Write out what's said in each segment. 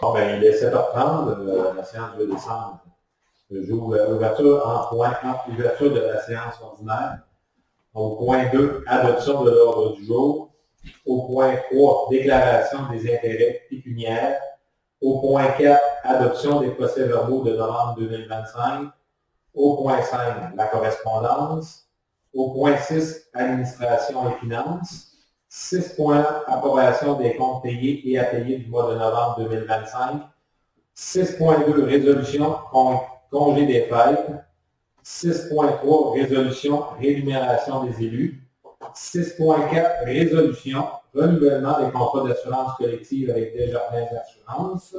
Bon, ben, il est 7h30, la séance va descendre. J'ouvre l'ouverture en point 1, ouverture de la séance ordinaire. Au point 2, adoption de l'ordre du jour. Au point 3, déclaration des intérêts pécuniaires. Au point 4, adoption des procès-verbaux de novembre 2025. Au point 5, la correspondance. Au point 6, administration et finances. 6.1, approbation des comptes payés et à payer du mois de novembre 2025. 6.2, résolution congé des fêtes. 6.3, résolution rémunération des élus. 6.4, résolution renouvellement des contrats d'assurance collective avec Desjardins Assurances.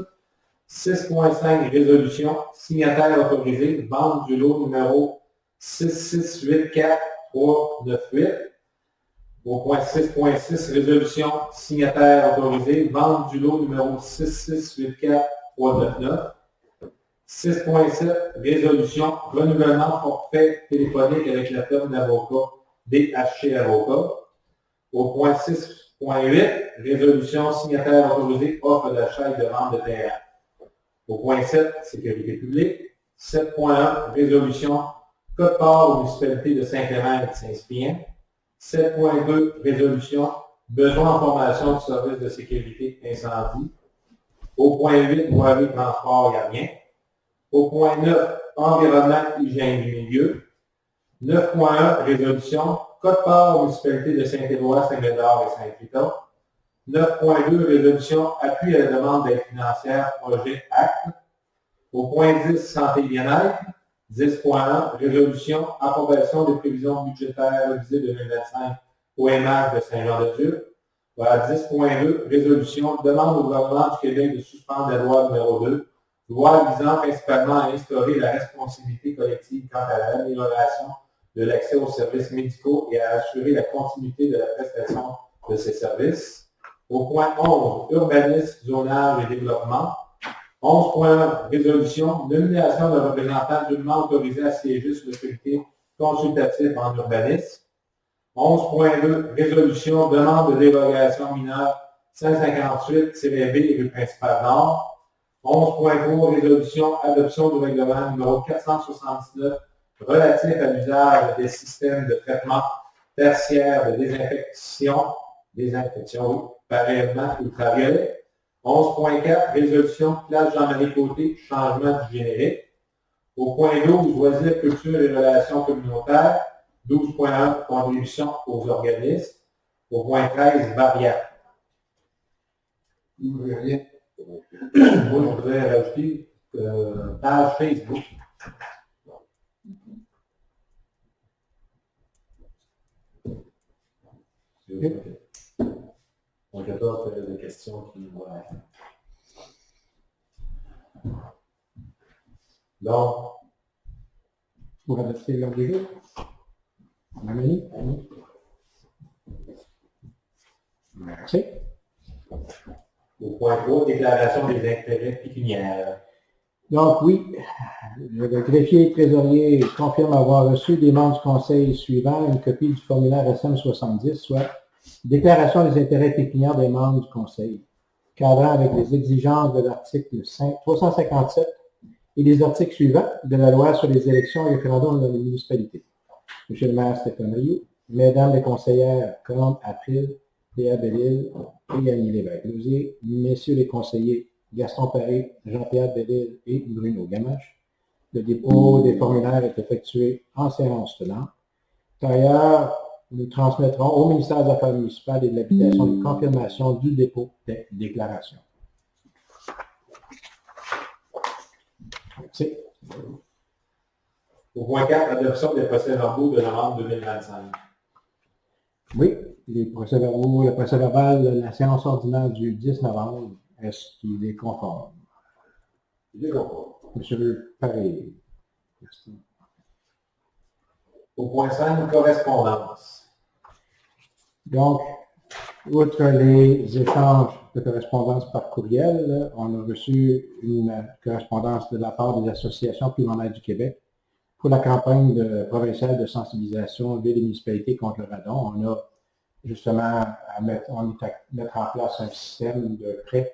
6.5, résolution signataire autorisé, vente du lot numéro 6684398. Au point 6.6, résolution signataire autorisé, vente du lot numéro 6684399. 6.7, résolution renouvellement forfait téléphonique avec la firme d'avocats DHC Avocats. Au point 6.8, résolution signataire autorisé, offre d'achat et de vente de terrain. Au point 7, sécurité publique. 7.1, résolution code-part aux municipalités de Saint-Clément et de Saint-Cyprien. 7.2, résolution besoin en formation du service de sécurité incendie. Au point 8, voirie transport, il n'y a rien. Au point 9, environnement, hygiène du milieu. 9.1, résolution code-part aux municipalités de Saint-Éloi, Saint-Médard et Saint-Rita. 9.2, résolution appui à la demande d'aide financière, projet acte. Au point 10, santé et bien-être. 10.1, résolution approbation des prévisions budgétaires révisées 2025 OMH de Saint-Jean-de-Dieu. Voilà, 10.2, résolution demande au gouvernement du Québec de suspendre la loi numéro 2, loi visant principalement à instaurer la responsabilité collective quant à l'amélioration de l'accès aux services médicaux et à assurer la continuité de la prestation de ces services. Au point 11, urbanisme, zonage et développement. 11.1, résolution, nomination de représentants dûment autorisés à siéger sur le comité consultatif en urbanisme. 11.2, résolution, demande de dérogation mineure 558-B, rue principale Nord. 11.3, résolution, adoption du règlement numéro 479 relatif à l'usage des systèmes de traitement tertiaire de désinfection par rayonnement ultraviolet. 11.4, résolution, place Jean-Marie Côté, changement du générique. Au point 12, loisirs, culture et relations communautaires. 12.1, contribution aux organismes. Au point 13, variable. Moi, je voudrais rajouter page Facebook. Donc, il y a d'autres questions qui nous voient. Donc, pour adopter l'ordre du jour. Amélie? Merci. Au point 3, déclaration des intérêts pécuniaires. Donc, oui, le greffier et trésorier confirme avoir reçu des membres du conseil suivant une copie du formulaire SM70, soit déclaration des intérêts pécuniaires des membres du conseil, cadrant avec les exigences de l'article 357 et les articles suivants de la loi sur les élections et référendums dans les municipalités. Monsieur le maire Stéphane Rioux, mesdames les conseillères Colombe April, Léa Bellil et Yannick Lévesque-Lousier, messieurs les conseillers Gaston Paré, Jean-Pierre Bellil et Bruno Gamache. Le dépôt des formulaires est effectué en séance tenante. Par ailleurs, nous transmettrons au ministère des Affaires municipales et de l'Habitation une confirmation du dépôt des déclarations. Merci. Au point 4, adoption des procès-verbaux de novembre 2025. Oui, les procès-verbaux, le procès-verbal de la séance ordinaire du 10 novembre, est-ce qu'il est conforme? Il est conforme. Monsieur Paré. Merci. Au point 5, correspondance. Donc, outre les échanges de correspondance par courriel, on a reçu une correspondance de la part des associations primaires du Québec pour la campagne provinciale de sensibilisation villes et municipalités contre le radon. On a justement à mettre en place un système de prêt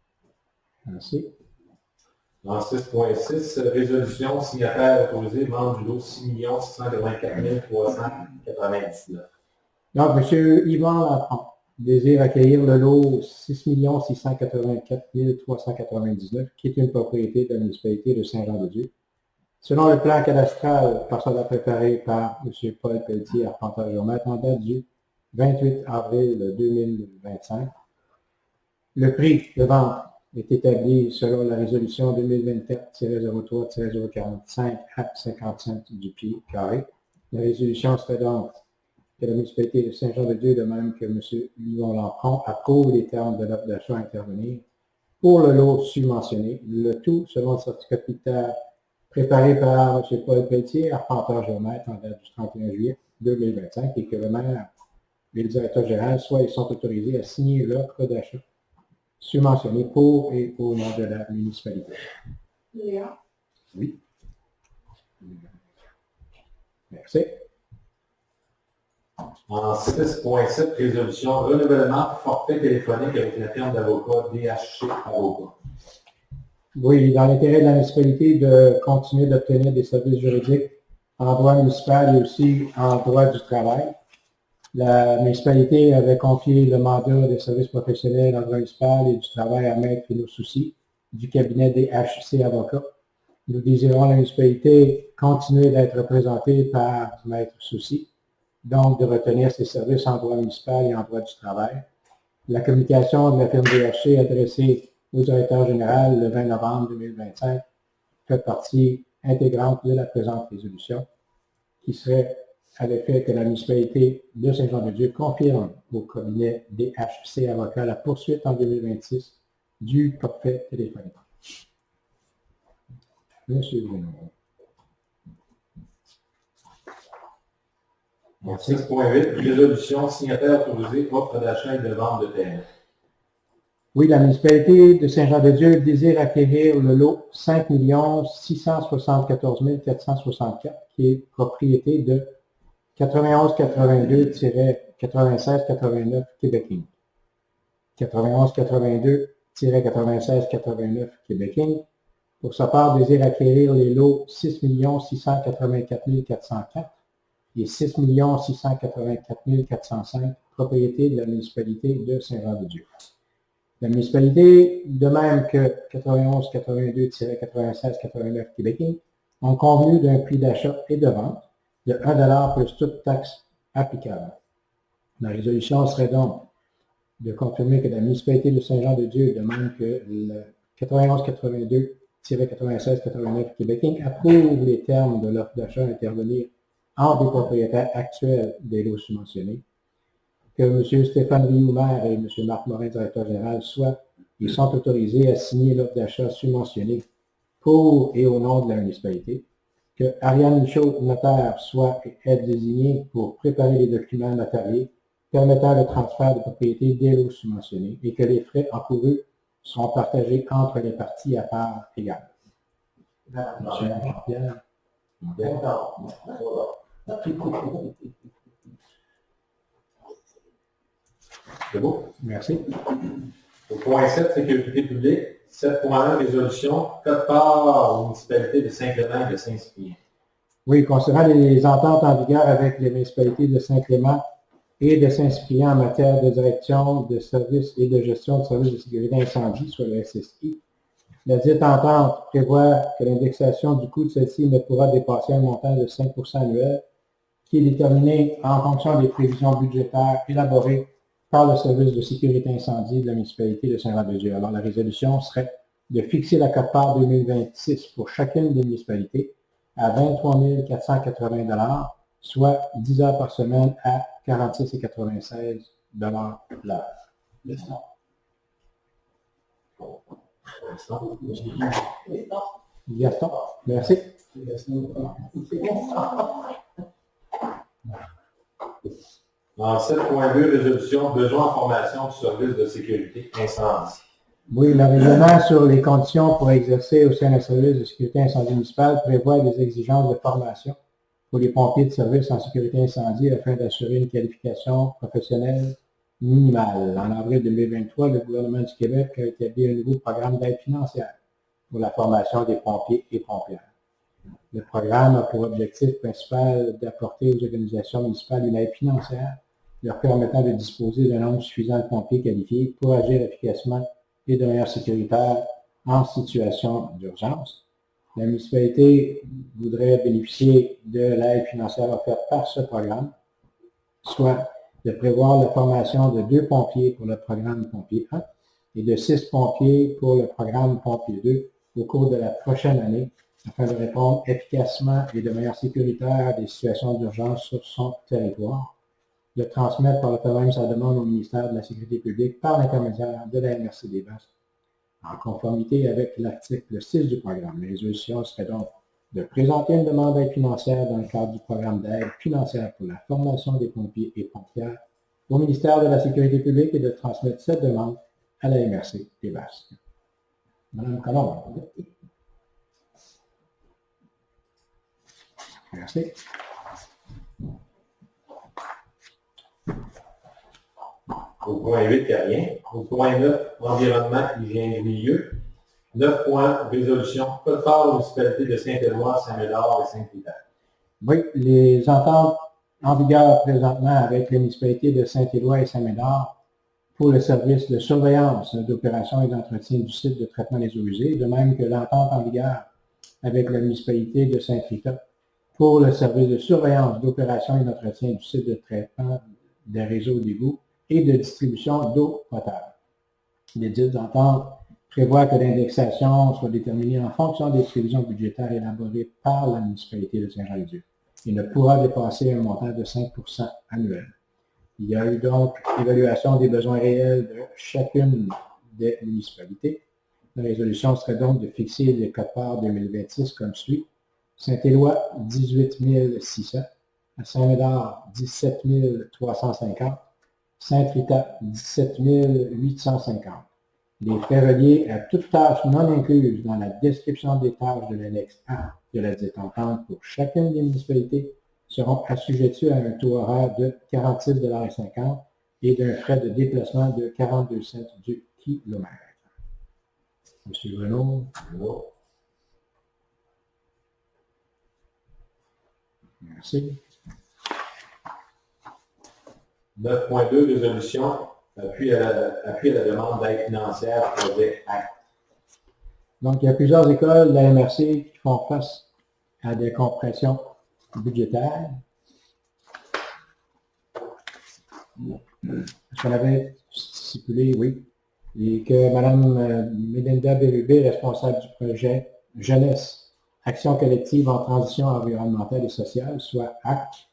Merci. En 6.6, résolution signataire autorisé, membre du lot 6 684 399. Donc, M. Yvan Lafont désire accueillir le lot 6 684 399, qui est une propriété de la municipalité de Saint-Jean-de-Dieu. Selon le plan cadastral parcelle préparé par M. Paul Pelletier, arpenteur-géomètre, en date du 28 avril 2025, le prix de vente est établi selon la résolution 2024-03-045 à 50 cents du pied carré. La résolution serait donc que la municipalité de Saint-Jean-de-Dieu, de même que M. Yvon Lampron, approuve les termes de l'offre d'achat à intervenir pour le lot subventionné, le tout selon le certificat budgétaire préparé par M. Paul Pelletier, arpenteur-géomètre, en date du 31 juillet 2025, et que le maire et le directeur général soit ils sont autorisés à signer l'offre d'achat subventionné pour et au nom de la municipalité. Léon. Oui. Merci. En 6.7, résolution renouvellement forfait téléphonique avec la firme d'avocats DHC Avocat. Oui, dans l'intérêt de la municipalité de continuer d'obtenir des services juridiques en droit municipal et aussi en droit du travail. La municipalité avait confié le mandat des services professionnels en droit municipal et du travail à Maître Philo Soucy du cabinet DHC Avocat. Nous désirons la municipalité continuer d'être représentée par Maître Soucy, donc de retenir ses services en droit municipal et en droit du travail. La communication de la firme DHC adressée au directeur général le 20 novembre 2025 fait partie intégrante de la présente résolution, qui serait à l'effet que la municipalité de Saint-Jean-de-Dieu confirme au cabinet DHC Avocat la poursuite en 2026 du forfait téléphonique. Monsieur Bruno. En 6.8, résolution signataire autorisé, offre d'achat et de vente de terrain. Oui, la municipalité de Saint-Jean-de-Dieu désire acquérir le lot 5 674 464, qui est propriété de 9182-9689 Québec Inc. 9182-9689 Québec Inc. Pour sa part, désire acquérir les lots 6 684 404 et 6 684 405, propriété de la municipalité de Saint-Jean-de-Dieu. La municipalité, de même que 9182-9689 Québec Inc., ont convenu d'un prix d'achat et de vente de 1 $ plus toute taxe applicable. La résolution serait donc de confirmer que la municipalité de Saint-Jean-de-Dieu, de même que le 9182-9689 Québec Inc., approuve les termes de l'offre d'achat à intervenir entre les propriétaires actuels des lots subventionnés, que M. Stéphane Rioux, maire, et M. Marc Morin, directeur général, ils sont autorisés à signer l'offre d'achat subventionnée pour et au nom de la municipalité, que Ariane Michaud, notaire, soit et est désignée pour préparer les documents notariés permettant le transfert de propriété des lots subventionnés et que les frais encourus seront partagés entre les parties à part égale. Monsieur Jean-Pierre. C'est beau? Merci. Au point 7, sécurité publique. 7.1, résolution. Code part aux municipalités de Saint-Clément et de Saint-Cyprien. Oui, concernant les ententes en vigueur avec les municipalités de Saint-Clément et de Saint-Cyprien en matière de direction de services et de gestion de services de sécurité incendie, soit le SSI, la dite entente prévoit que l'indexation du coût de celle-ci ne pourra dépasser un montant de 5 % annuel, qui est déterminé en fonction des prévisions budgétaires élaborées par le service de sécurité incendie de la municipalité de Saint-Jean-de-Dieu. Alors, la résolution serait de fixer la quote-part 2026 pour chacune des municipalités à 23 480 $, soit 10 heures par semaine à 46,96 $ l'heure. Gaston, merci. En 7.2, résolution, besoin en formation du service de sécurité incendie. Oui, le règlement sur les conditions pour exercer au sein d'un service de sécurité incendie municipal prévoit des exigences de formation pour les pompiers de service en sécurité incendie afin d'assurer une qualification professionnelle minimale. En avril 2023, le gouvernement du Québec a établi un nouveau programme d'aide financière pour la formation des pompiers et pompières. Le programme a pour objectif principal d'apporter aux organisations municipales une aide financière leur permettant de disposer d'un nombre suffisant de pompiers qualifiés pour agir efficacement et de manière sécuritaire en situation d'urgence. La municipalité voudrait bénéficier de l'aide financière offerte par ce programme, soit de prévoir la formation de 2 pompiers pour le programme Pompier 1 et de 6 pompiers pour le programme Pompier 2 au cours de la prochaine année, afin de répondre efficacement et de manière sécuritaire à des situations d'urgence sur son territoire, de transmettre par le fait même sa demande au ministère de la Sécurité publique par l'intermédiaire de la MRC des Basques, en conformité avec l'article 6 du programme. La résolution serait donc de présenter une demande d'aide financière dans le cadre du programme d'aide financière pour la formation des pompiers et pompières au ministère de la Sécurité publique et de transmettre cette demande à la MRC des Basques. Madame Colombe. Merci. Au point 8, il n'y a rien. Au point 9, environnement, hygiène du milieu. 9 points, résolution, code part aux municipalités de Saint-Éloi, Saint-Médard et Saint-Rita. Oui, les ententes en vigueur présentement avec les municipalités de Saint-Éloi et Saint-Médard pour le service de surveillance d'opération et d'entretien du site de traitement des eaux usées, de même que l'entente en vigueur avec la municipalité de Saint-Rita pour le service de surveillance d'opération et d'entretien du site de traitement des réseaux d'égouts et de distribution d'eau potable. Les dites ententes prévoient que l'indexation soit déterminée en fonction des prévisions budgétaires élaborées par la municipalité de Saint-Jean-les-Dieux et ne pourra dépasser un montant de 5 % annuel. Il y a eu donc évaluation des besoins réels de chacune des municipalités. La résolution serait donc de fixer les quotes-parts 2026 comme suit. Saint-Éloi, 18 600. À Saint-Médard, 17 350. Saint-Rita, 17 850. Les frais reliés à toute tâche non incluse dans la description des tâches de l'annexe A de la dite entente pour chacune des municipalités seront assujettis à un taux horaire de 46,50 $ et d'un frais de déplacement de 42 cents du kilomètre. Monsieur Renaud. Merci. 9.2, résolution, appui à la demande d'aide financière, projet ACT. Donc, il y a plusieurs écoles de la MRC qui font face à des compressions budgétaires. Est-ce qu'on avait stipulé, oui, et que Mme Melinda Bérubé, responsable du projet Jeunesse, Action collective en transition environnementale et sociale, soit ACT,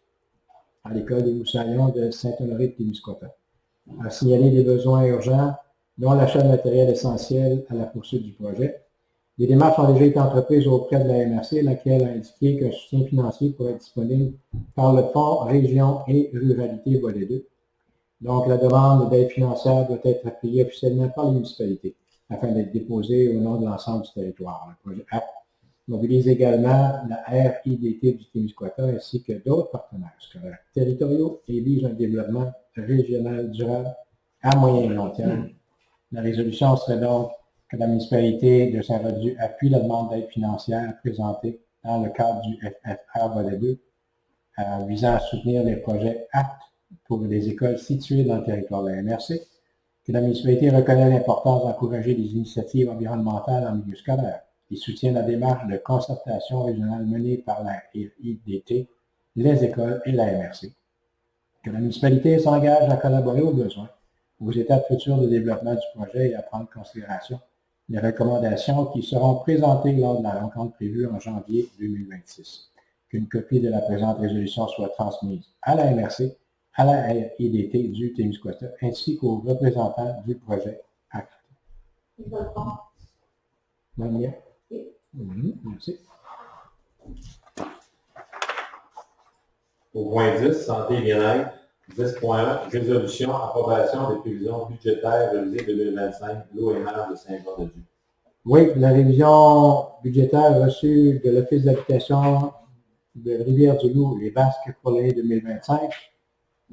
à l'école des Moussaillons de Saint-Honoré de Témiscouata, a signalé des besoins urgents, dont l'achat de matériel essentiel à la poursuite du projet. Des démarches ont déjà été entreprises auprès de la MRC, laquelle a indiqué qu'un soutien financier pourrait être disponible par le Fonds Région et Ruralité volet 2. Donc, la demande d'aide financière doit être appuyée officiellement par les municipalités afin d'être déposée au nom de l'ensemble du territoire. Le projet ACT mobilise également la RIDT du Témiscouata ainsi que d'autres partenaires scolaires territoriaux et vise un développement régional durable à moyen et long terme. La résolution serait donc que la municipalité de Saint-Roch-du appuie la demande d'aide financière présentée dans le cadre du FFR volet 2 visant à soutenir les projets ACT pour les écoles situées dans le territoire de la MRC, que la municipalité reconnaît l'importance d'encourager les initiatives environnementales en milieu scolaire et soutient la démarche de concertation régionale menée par la RIDT, les écoles et la MRC, que la municipalité s'engage à collaborer aux besoins, aux étapes futures de développement du projet et à prendre en considération les recommandations qui seront présentées lors de la rencontre prévue en janvier 2026. Qu'une copie de la présente résolution soit transmise à la MRC, à la RIDT du Témiscouata, ainsi qu'aux représentants du projet ACT. Merci. Au point 10, santé et bien-être. 10.1, résolution, approbation des prévisions budgétaires révisées 2025, l'OMR de Saint-Jean-de-Dieu. Oui, la révision budgétaire reçue de l'Office d'habitation de Rivière-du-Loup, les Basques, pour l'année 2025,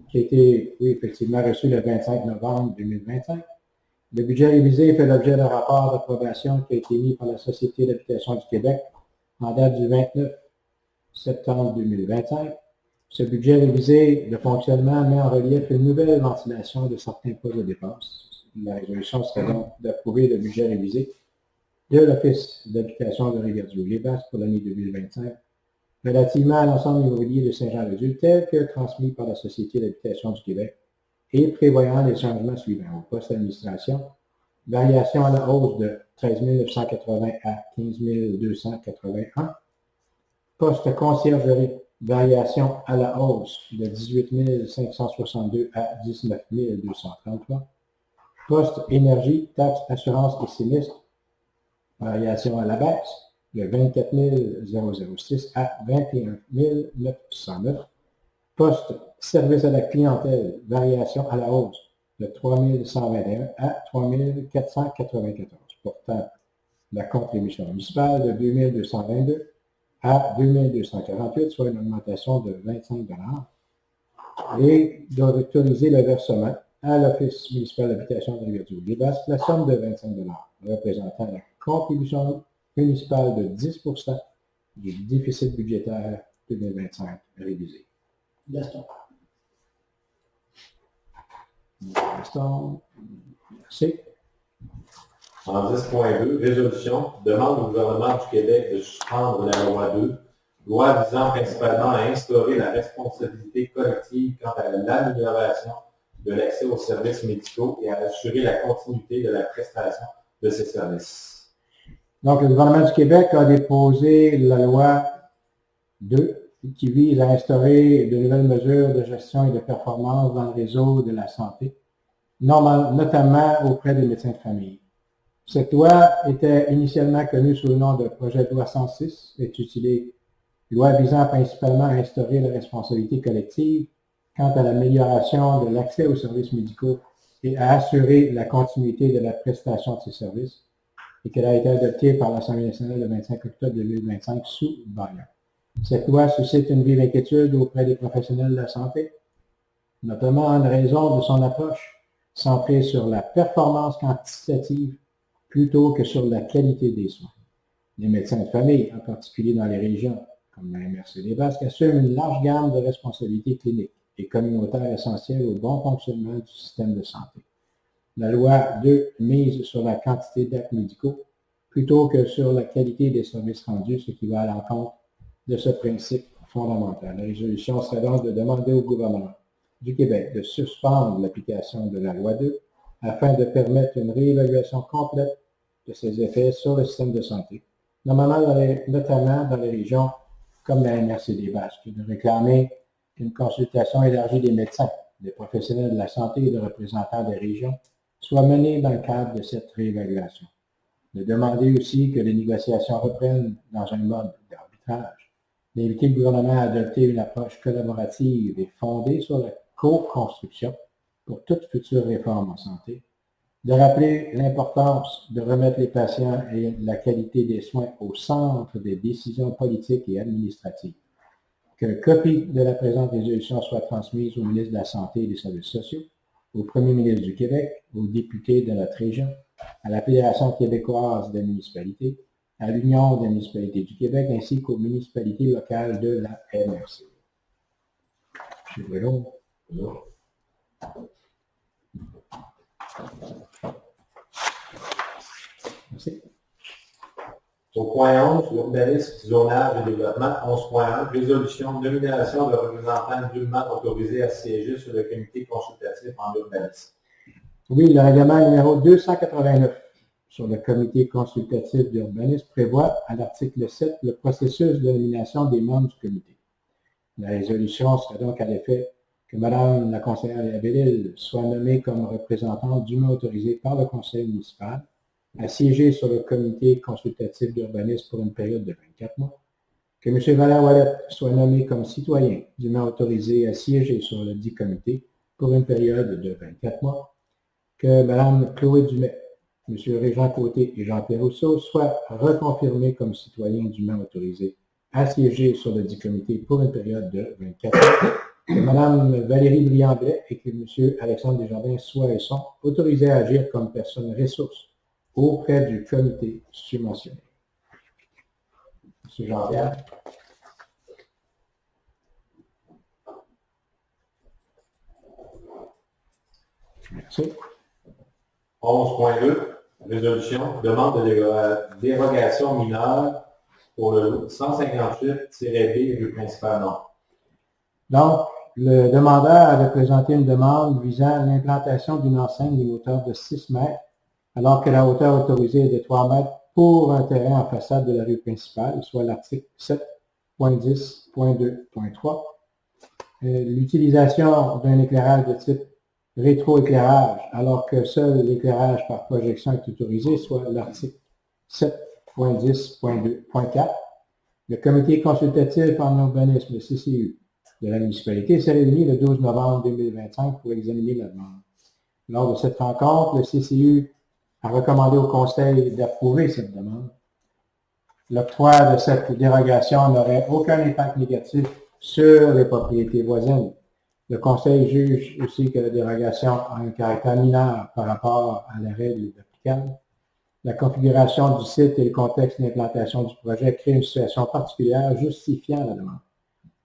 qui a été, oui, effectivement, reçu le 25 novembre 2025. Le budget révisé fait l'objet d'un rapport d'approbation qui a été mis par la Société d'habitation du Québec en date du 29 septembre 2025. Ce budget révisé de fonctionnement met en relief une nouvelle ventilation de certains postes de dépenses. La résolution serait donc d'approuver le budget révisé de l'Office d'habitation de Rivière-du-Loup-les-Basses pour l'année 2025 relativement à l'ensemble immobilier de Saint-Jean-le-Dieu tel que transmis par la Société d'habitation du Québec et prévoyant les changements suivants. Au poste d'administration, variation à la hausse de 13 980 à 15 281. Poste conciergerie, variation à la hausse de 18 562 à 19 233. Poste énergie, taxes, assurance et sinistres, variation à la baisse de 24 006 à 21 909. Poste service à la clientèle, variation à la hausse de 3 121 à 3 494, portant la contribution municipale de 2 222 à 2 248, soit une augmentation de 25 et d'autoriser le versement à l'Office municipal d'habitation de Rivière-du-Loup-les-Basses la somme de 25 représentant la contribution municipale de 10 du déficit budgétaire 2025 révisé. Gaston. Gaston, merci. En 10.2, résolution, demande au gouvernement du Québec de suspendre la loi 2, loi visant principalement à instaurer la responsabilité collective quant à l'amélioration de l'accès aux services médicaux et à assurer la continuité de la prestation de ces services. Donc, le gouvernement du Québec a déposé la loi 2 qui vise à instaurer de nouvelles mesures de gestion et de performance dans le réseau de la santé, notamment auprès des médecins de famille. Cette loi était initialement connue sous le nom de projet de loi 106, intitulée loi visant principalement à instaurer la responsabilité collective quant à l'amélioration de l'accès aux services médicaux et à assurer la continuité de la prestation de ces services, et qu'elle a été adoptée par l'Assemblée nationale le 25 octobre 2025 sous Biden. Cette loi suscite une vive inquiétude auprès des professionnels de la santé, notamment en raison de son approche centrée sur la performance quantitative plutôt que sur la qualité des soins. Les médecins de famille, en particulier dans les régions comme la MRC-des-Basques, assument une large gamme de responsabilités cliniques et communautaires essentielles au bon fonctionnement du système de santé. La loi 2 mise sur la quantité d'actes médicaux plutôt que sur la qualité des services rendus, ce qui va à l'encontre de ce principe fondamental. La résolution serait donc de demander au gouvernement du Québec de suspendre l'application de la loi 2 afin de permettre une réévaluation complète de ses effets sur le système de santé, notamment dans les régions comme la MRC-des-Basques, et de réclamer une consultation élargie des médecins, des professionnels de la santé et de représentants des régions soit menée dans le cadre de cette réévaluation. De demander aussi que les négociations reprennent dans un mode d'arbitrage. D'inviter le gouvernement à adopter une approche collaborative et fondée sur la co-construction pour toute future réforme en santé. De rappeler l'importance de remettre les patients et la qualité des soins au centre des décisions politiques et administratives. Que copie de la présente résolution soit transmise au ministre de la Santé et des Services sociaux, au premier ministre du Québec, aux députés de notre région, à la Fédération québécoise des municipalités, à l'Union des municipalités du Québec, ainsi qu'aux municipalités locales de la MRC. M. Breton. Merci. Au point 11, l'urbanisme, zonage et développement, 11.1, résolution, nomination de représentants dûment autorisés à siéger sur le comité consultatif en urbanisme. Oui, le règlement numéro 289 sur le comité consultatif d'urbanisme prévoit à l'article 7 le processus de nomination des membres du comité. La résolution serait donc à l'effet que Mme la conseillère Labelle soit nommée comme représentante dûment autorisée par le conseil municipal à siéger sur le comité consultatif d'urbanisme pour une période de 24 mois, que M. Valère-Ouellette soit nommé comme citoyen dûment autorisé à siéger sur le dit comité pour une période de 24 mois, que Mme Chloé Dumais, M. Régent Côté et Jean-Pierre Rousseau soient reconfirmés comme citoyens dûment autorisés à siéger sur le dit comité pour une période de 24 mois, que Mme Valérie Briandlet et que M. Alexandre Desjardins soient et sont autorisés à agir comme personnes ressources auprès du comité subventionné. M. Jean-Pierre. Merci. 11.2, résolution, demande de dérogation mineure pour le 158-B du principal nom. Donc, le demandeur avait présenté une demande visant l'implantation d'une enseigne d'une hauteur de 6 mètres, alors que la hauteur autorisée est de 3 mètres pour un terrain en façade de la rue principale, soit l'article 7.10.2.3. L'utilisation d'un éclairage de type rétroéclairage, alors que seul l'éclairage par projection est autorisé, soit l'article 7.10.2.4. Le comité consultatif en urbanisme, le CCU, de la municipalité s'est réuni le 12 novembre 2025 pour examiner la demande. Lors de cette rencontre, le CCU a recommandé au Conseil d'approuver cette demande. L'octroi de cette dérogation n'aurait aucun impact négatif sur les propriétés voisines. Le Conseil juge aussi que la dérogation a un caractère mineur par rapport à la règle applicable. La configuration du site et le contexte d'implantation du projet créent une situation particulière justifiant la demande.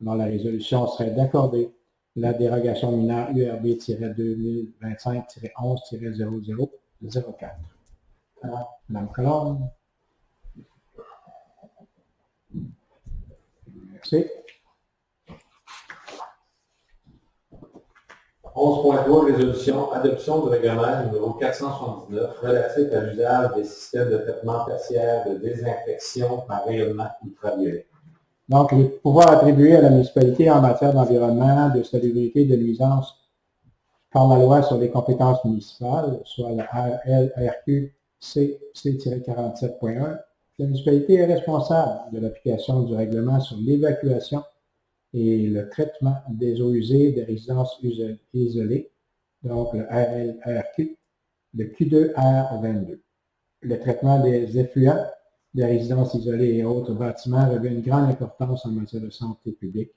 Dans la résolution serait d'accorder la dérogation mineure URB-2025-11-0004. Mme Colombe. Merci. 11.3, résolution, adoption du règlement numéro 479 relatif à l'usage des systèmes de traitement tertiaire de désinfection par rayonnement ultraviolet. Donc, les pouvoirs attribués à la municipalité en matière d'environnement, de salubrité, de nuisance par la loi sur les compétences municipales, soit la RLRQ C-47.1, la municipalité est responsable de l'application du règlement sur l'évacuation et le traitement des eaux usées des résidences isolées, donc le RLRQ, le Q2R22. Le traitement des effluents des résidences isolées et autres bâtiments revêt une grande importance en matière de santé publique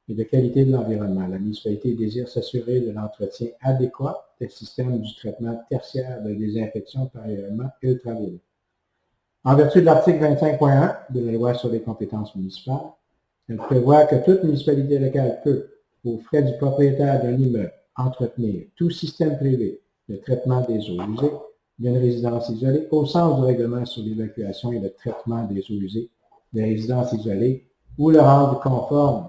et de qualité de l'environnement. La municipalité désire s'assurer de l'entretien adéquat des systèmes du traitement tertiaire de désinfection par rayonnement ultraviolet. En vertu de l'article 25.1 de la loi sur les compétences municipales, elle prévoit que toute municipalité locale peut, aux frais du propriétaire d'un immeuble, entretenir tout système privé de traitement des eaux usées d'une résidence isolée au sens du règlement sur l'évacuation et le traitement des eaux usées des résidences isolées ou le rendre conforme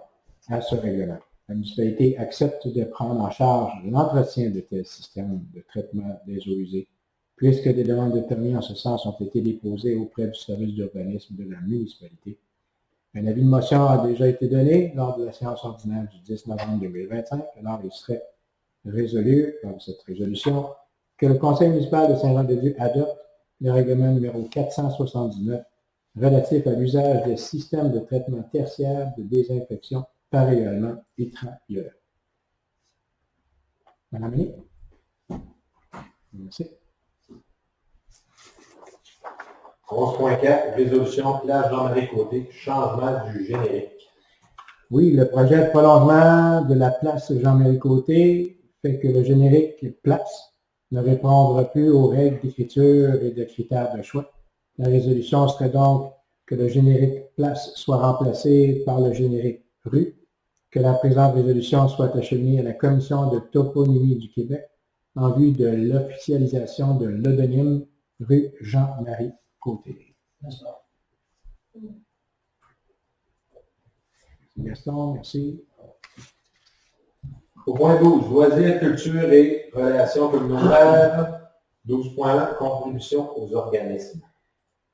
à ce règlement. La municipalité accepte de prendre en charge l'entretien de tels systèmes de traitement des eaux usées, puisque des demandes de permis en ce sens ont été déposées auprès du service d'urbanisme de la municipalité. Un avis de motion a déjà été donné lors de la séance ordinaire du 10 novembre 2025. Alors, il serait résolu, par cette résolution, que le Conseil municipal de Saint-Jean-de-Dieu adopte le règlement numéro 479 relatif à l'usage des systèmes de traitement tertiaire de désinfection par rayonnement ultraviolet. Madame Amélie? Merci. 11.4, résolution plage Jean-Marie Côté, changement du générique. Oui, le projet de prolongement de la place Jean-Marie Côté fait que le générique place ne répondra plus aux règles d'écriture et de critères de choix. La résolution serait donc que le générique place soit remplacé par le générique rue, que la présente résolution soit acheminée à la Commission de toponymie du Québec en vue de l'officialisation de l'odonyme rue Jean-Marie Côté. Gaston, merci. Au point 12, loisirs, culture et relations communautaires. 12.1, contribution aux organismes.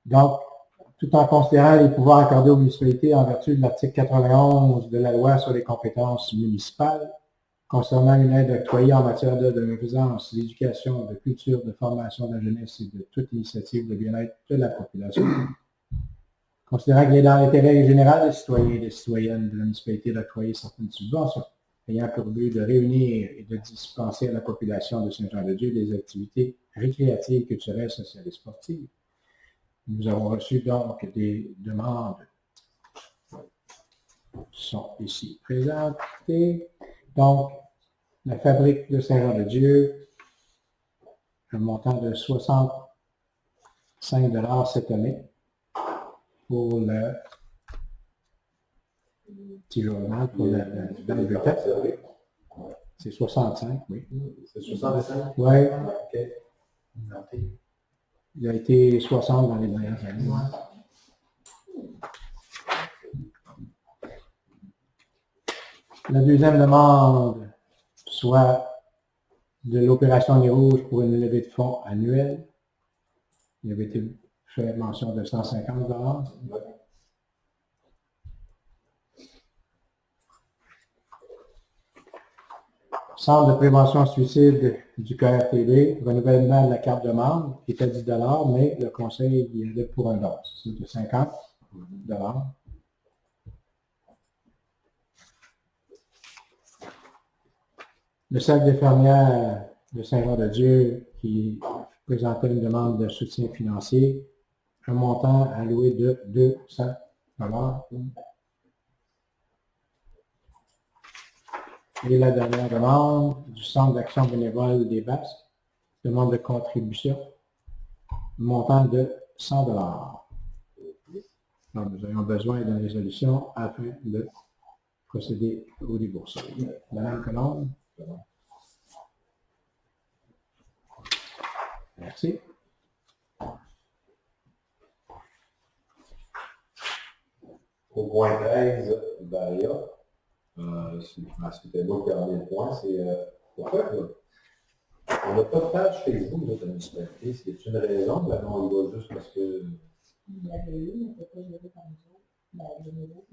Donc, tout en considérant les pouvoirs accordés aux municipalités en vertu de l'article 91 de la loi sur les compétences municipales, concernant une aide octroyée en matière de bienfaisance, d'éducation, de culture, de formation de la jeunesse et de toute initiative de bien-être de la population. Considérant qu'il est dans l'intérêt général des citoyens et des citoyennes de la municipalité d'octroyer certaines subventions ayant pour but de réunir et de dispenser à la population de Saint-Jean-de-Dieu des activités récréatives, culturelles, sociales et sportives. Nous avons reçu donc des demandes qui sont ici présentées. Donc, la fabrique de Saint-Jean-de-Dieu, un montant de 65 cette année pour le petit journal, pour dans le bulletin. C'est 65, oui. C'est 65? Oui. OK. Il a été 60 dans les dernières années. La deuxième demande, soit de l'opération Nez Rouge pour une levée de fonds annuelle. Il avait été fait mention de 150 $. Centre de prévention suicide du KRTB, renouvellement de la carte de membre, qui était 10 $, mais le conseil y allait pour un don. C'est de 50 $. Le cercle d'infirmières de Saint-Jean-de-Dieu qui présentait une demande de soutien financier, un montant alloué de 200 $. Et la dernière demande du Centre d'action bénévole des Basques, demande de contribution, montant de 100 $. Donc, nous avons besoin d'une résolution afin de procéder au déboursage. Madame Colombe. Merci. Au point 13, Baria. C'était moi qui ai ramené le point. C'est pourquoi on n'a pas de page Facebook de la municipalité. C'est une raison? Ben non, il va juste parce que. Il y avait eu, mais c'était pas géré par nous autres.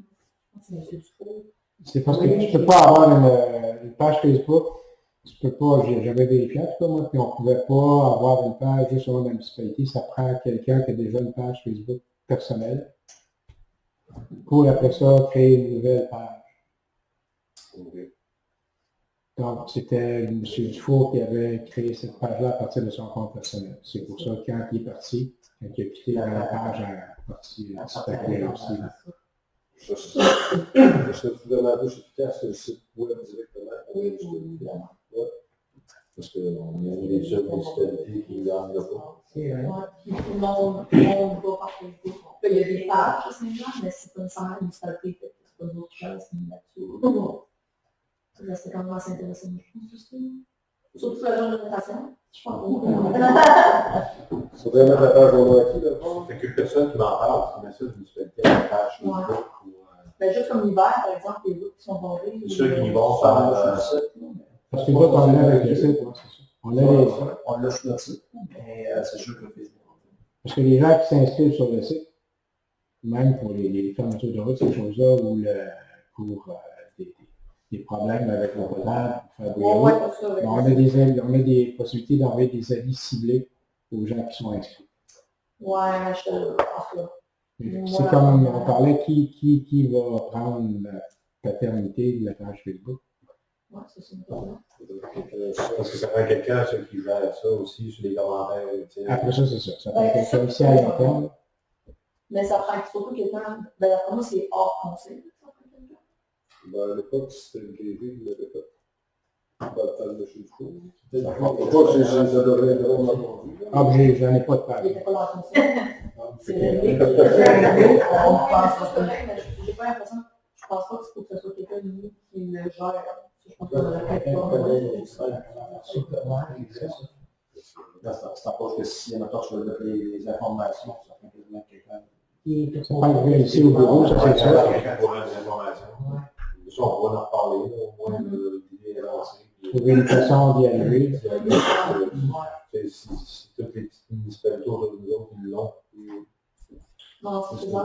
C'est M. Dufault. C'est parce que tu ne peux pas avoir une page Facebook. Tu peux pas, j'avais vérifié en tout cas moi, puis on ne pouvait pas avoir une page juste au nom de la municipalité. Ça prend quelqu'un qui a déjà une page Facebook personnelle pour après ça créer une nouvelle page. Okay. Donc, c'était M. Dufault qui avait créé cette page-là à partir de son compte personnel. C'est pour ça que quand il est parti, quand il a quitté la page à partir de aussi. Je suis vraiment plus efficace que le site web directement. Oui. Parce qu'on a les seules municipalités qui ne gagnent pas. Puis tout le monde va par Facebook. Il y a des pages à Saint-Jean, mais c'est pas nécessairement une municipalité. C'est pas une autre chose qui est là-dessus. C'était quand même assez intéressant. Surtout la journée de notation. Je pense. C'est vraiment la page au acquis, là. Fait que personne qui m'en parle, qui met ça d'une municipalité à la page Facebook. Ben, juste comme l'hiver, par exemple, les routes qui sont tombées. C'est sûr qu'ils vont par Parce que là, on l'a avec le site, on l'a sur le site, mais c'est sûr que Facebook. Parce que les gens qui s'inscrivent sur le site, même pour les fermetures de route, ces choses-là, ou pour des problèmes avec le potable, pour faire des routes, on a des possibilités d'envoyer des avis ciblés aux gens qui sont inscrits. Ouais, je pense que. C'est comme on parlait, qui va prendre la paternité de la page Facebook? Ouais, ça c'est une problème. Parce que ça prend quelqu'un qui gère ça aussi sur les commentaires. Après ça, c'est ça. Ça prend quelqu'un ici à l'interne. Mais ça prend surtout quelqu'un. Ben, d'après moi, c'est hors conseil. Ben, à l'époque, c'était le GV qui l'avait fait. Pas le temps de chez le fou. Ah, j'en ai pas de page. Il n'était pas dans le conseil. C'est réglé. On pense que c'est correct, mais j'ai pas l'impression. Je pense pas qu'il faut que ce soit quelqu'un qui le gère. Je pense qu'on aurait peut-être pas. C'est à cause que si on je veux mettre les informations, ça fait quasiment quelqu'un. Ça prend quelqu'un ici au bureau, ça c'est sûr. Pour les informations. Ça, on va en reparler, au moins de l'idée avancée. Trouver une façon d'y arriver. Si toutes les petites municipalités autour de nous autres, ils l'ont. Non, c'est ça.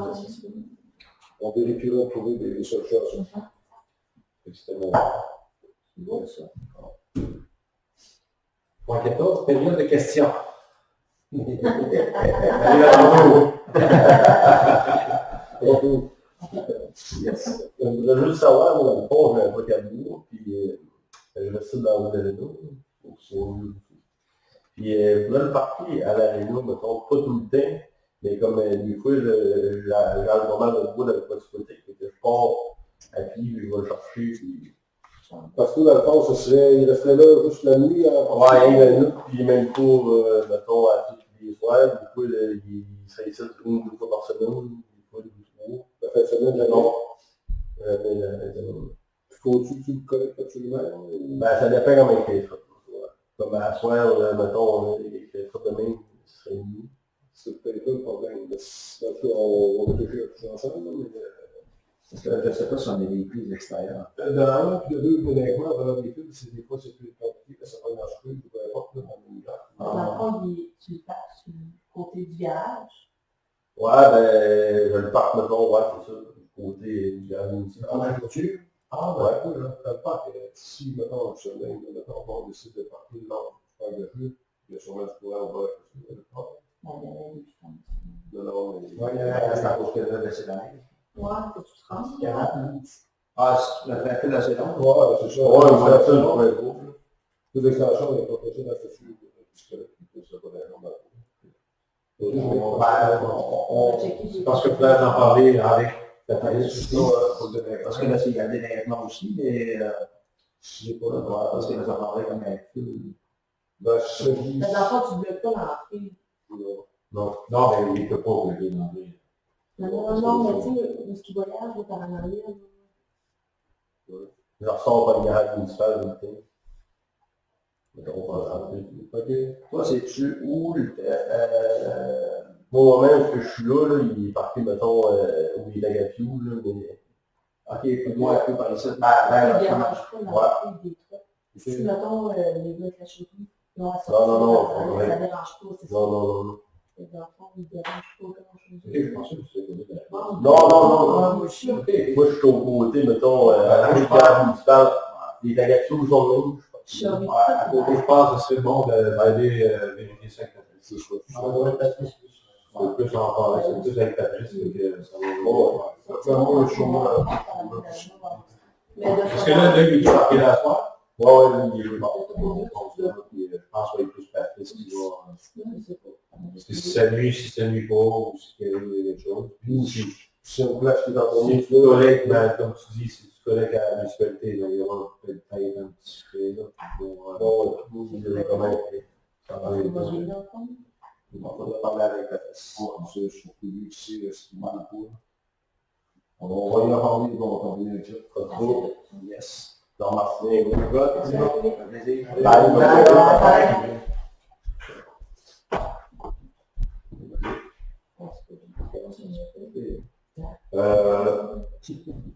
On vérifiera pour trouver des solutions. C'était bon, ça. Point 14, période de questions. Allez, Yes. Je voudrais juste savoir, moi, dans le fond, j'ai un podcast puis je reste dans le Réno. Puis je voulais le partir à la Réno, mettons, pas tout le temps, mais comme des fois, j'ai le moment de bout avec la possibilité, que je pars à pied, je vais le chercher, puis... Parce Parce que dans le fond, il resterait là juste la nuit. Ouais, il y a une minute, puis même pas, mettons, à tous les soirs. Des fois, il serait ici une ou deux fois par semaine. Des fois, 2 ou 3. La fin de semaine, la nuit. Non. Faut-tu que tu le collectes absolument? Ben, ça dépend comment il fait ça. Comme à soir, mettons, il fait ça demain, ce serait mieux. C'est peut-être pas le problème. Parce que on va réfléchir tous ensemble, mais... Parce que je ne sais pas si on a des prises extérieures. De un, puis de deux, honnêtement, dans les fils, des fois, c'est plus compliqué, parce que ça prend un cheveu, peu importe, là, dans le même temps. Dans le fond, tu le passes sur le côté du garage. Ouais, ben, je le parc, mettons, ouais, c'est ça. Du côté du garage municipal. En même clôture? Ah, ouais, là, dans le parc, si, mettons, je semaine, mettons, on décide de partir là, faire le jeu, il y a sûrement du courant, on va avec le parc. Non, non, mais... Oui, c'est à cause que là, c'est la même. Ouais, faut que tu te rendes. 40 minutes. Ah, c'est la fin de la saison. Ouais, c'est ça. Ouais, c'est ça, le point gros. Toute l'extension, il n'y a pas fait ça dans la statue, puisque ça pas d'ailleurs Je pense que vous pouvez en parler avec la police. Parce que là, il y a des déneignements aussi, mais je sais pas, parce que là, ça parlerait comme un fil. Ben, je te dis... Mais dans le fond, tu ne bloques pas l'entrée. Non, mais il ne peut pas rouler dans les... Non, mais tu sais, où est-ce qu'il voyage, là, par en arrière, là. Je ressors par le garage municipal le matin. Mettons, on va rentrer. OK. Toi, c'est-tu où le... Moi, moi-même, parce que je suis là, il est parti, mettons, où il est à Gapiou, là, mais... Ok, plus-moi un peu par ici. Il ne dérange pas l'entrée des trucs. Si, Ok. mettons, les gars de la chauffeur, ils ont à Non, sortir, ça ne dérange pas, c'est ça. Non. Et dans le fond, il ne dérange pas grand-chose. Je pensais que c'était Non. Moi aussi. Moi, je suis au côté, mettons, à le garage municipal. Il est à Gapiou, ils sont le même. Je suis avec À côté, je pense que ce serait bon d'aller vérifier ça avec Patrice. C'est plus en parler, c'est plus avec Patrice que ça va. Moi, je suis moi. Parce que là, il est parti la soirée. Ouais, il est là. Je pense qu'il y a plus Patrice qui va. Parce que si ça nuit pas, ou si il y a quelque chose. Puis Si on place qui est dans ton si tu collectes, ben, comme tu dis, si tu collectes à la municipalité, ben, il y aura peut-être un petit frais là. Il est quand même. On va parler avec la je suis plus ici, ce qui manque pas. On va y en parler, on va parler avec ça. Pas trop. Yes. Dans Martin, gros gars. Plaisir. Bye.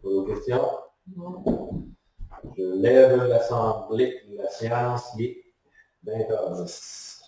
Pour vos questions, je lève l'assemblée, la séance, il est 20h10.